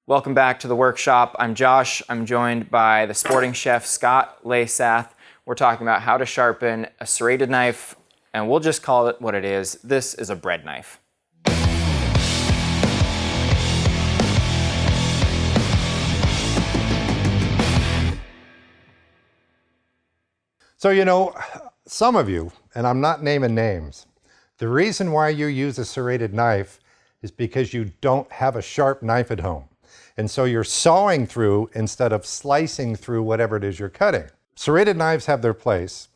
Welcome back to the workshop. I'm Josh. I'm joined by the sporting chef, Scott Laysath. We're talking about how to sharpen a serrated knife, and we'll just call it what it is. This is a bread knife. So, you know, some of you, and I'm not naming names, the reason why you use a serrated knife is because you don't have a sharp knife at home. And so you're sawing through instead of slicing through whatever it is you're cutting. Serrated knives have their place,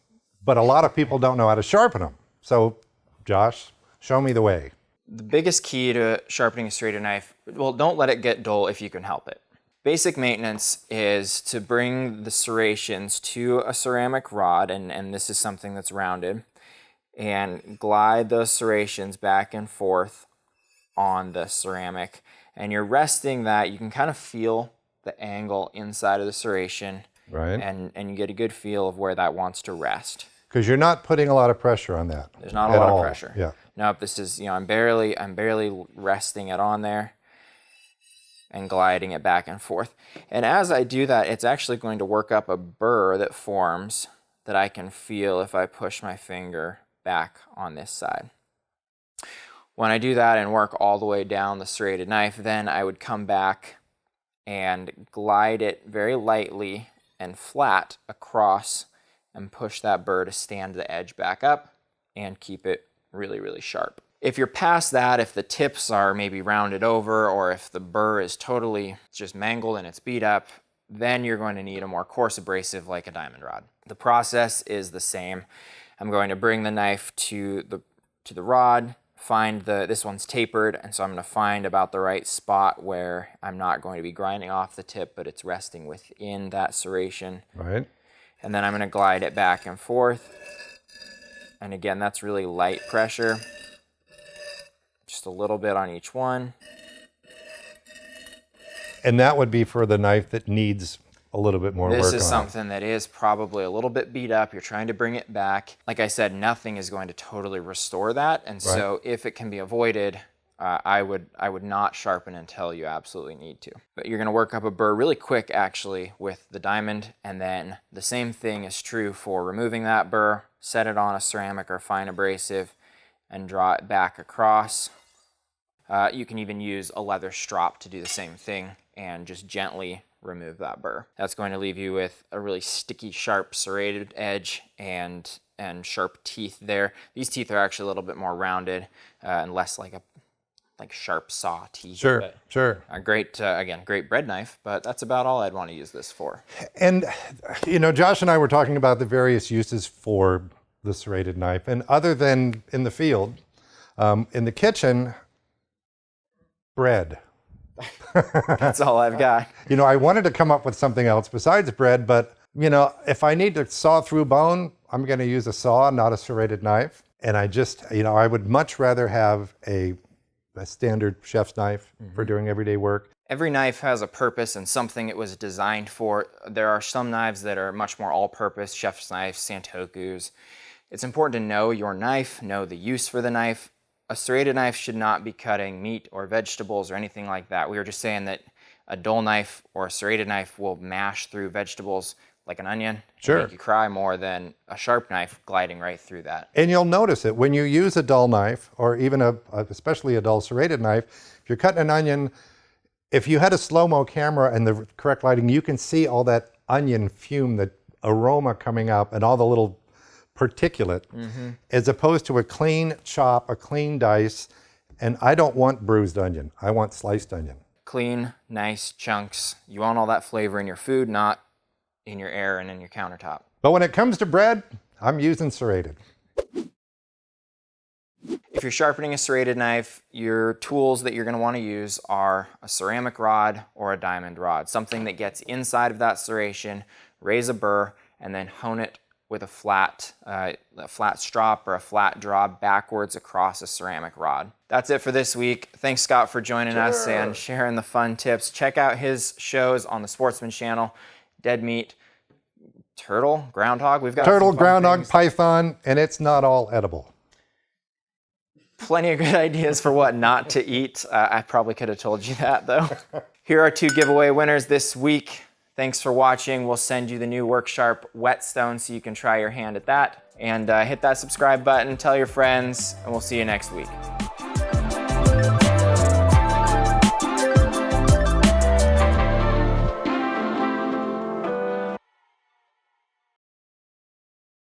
but a lot of people don't know how to sharpen them. So, Josh, show me the way. The biggest key to sharpening a serrated knife, well, don't let it get dull if you can help it. Basic maintenance is to bring the serrations to a ceramic rod, and this is something that's rounded, and glide those serrations back and forth on the ceramic. And you're resting that, you can kind of feel the angle inside of the serration, right? And you get a good feel of where that wants to rest. Because you're not putting a lot of pressure on that. There's not a lot of pressure. Yeah. Nope, this is, I'm barely resting it on there and gliding it back and forth. And as I do that, it's actually going to work up a burr that forms that I can feel if I push my finger back on this side. When I do that and work all the way down the serrated knife, then I would come back and glide it very lightly and flat across and push that burr to stand the edge back up and keep it really, really sharp. If you're past that, if the tips are maybe rounded over or if the burr is totally just mangled and it's beat up, then you're going to need a more coarse abrasive like a diamond rod. The process is the same. I'm going to bring the knife to the rod, find this one's tapered, and so I'm going to find about the right spot where I'm not going to be grinding off the tip, but it's resting within that serration. Right. And then I'm going to glide it back and forth. And again, that's really light pressure. Just a little bit on each one. And that would be for the knife that needs a little bit more work on it. This is something that is probably a little bit beat up. You're trying to bring it back. Like I said, nothing is going to totally restore that. And so if it can be avoided, I would not sharpen until you absolutely need to. But you're going to work up a burr really quick, actually, with the diamond. And then the same thing is true for removing that burr. Set it on a ceramic or fine abrasive and draw it back across. You can even use a leather strop to do the same thing and just gently remove that burr. That's going to leave you with a really sticky, sharp, serrated edge and sharp teeth there. These teeth are actually a little bit more rounded and less like sharp saw teeth. Sure, but sure. A great, again, great bread knife, but that's about all I'd want to use this for. And, you know, Josh and I were talking about the various uses for the serrated knife. And other than in the field, in the kitchen, bread. That's all I've got. You know, I wanted to come up with something else besides bread, but, you know, if I need to saw through bone, I'm going to use a saw, not a serrated knife. And I just, you know, I would much rather have a standard chef's knife for doing everyday work. Every knife has a purpose and something it was designed for. There are some knives that are much more all-purpose, chef's knives, santokus. It's important to know your knife, know the use for the knife. A serrated knife should not be cutting meat or vegetables or anything like that. We were just saying that a dull knife or a serrated knife will mash through vegetables like an onion. Sure. And make you cry more than a sharp knife gliding right through that. And you'll notice it when you use a dull knife, or even especially a dull serrated knife. If you're cutting an onion, if you had a slow-mo camera and the correct lighting, you can see all that onion fume, the aroma coming up, and all the little particulate, as opposed to a clean chop, a clean dice. And I don't want bruised onion. I want sliced onion. Clean, nice chunks. You want all that flavor in your food, not in your air and in your countertop. But when it comes to bread, I'm using serrated. If you're sharpening a serrated knife, your tools that you're going to want to use are a ceramic rod or a diamond rod, something that gets inside of that serration, raise a burr, and then hone it with a flat strop or a flat draw backwards across a ceramic rod. That's it for this week. Thanks, Scott, for joining us and sharing the fun tips. Check out his shows on the Sportsman channel, Dead Meat, Turtle, Groundhog. We've got turtle, groundhog, python, and it's not all edible. Plenty of good ideas for what not to eat. I probably could have told you that, though. Here are 2 giveaway winners this week. Thanks for watching. We'll send you the new Work Sharp whetstone so you can try your hand at that. And hit that subscribe button, tell your friends, and we'll see you next week.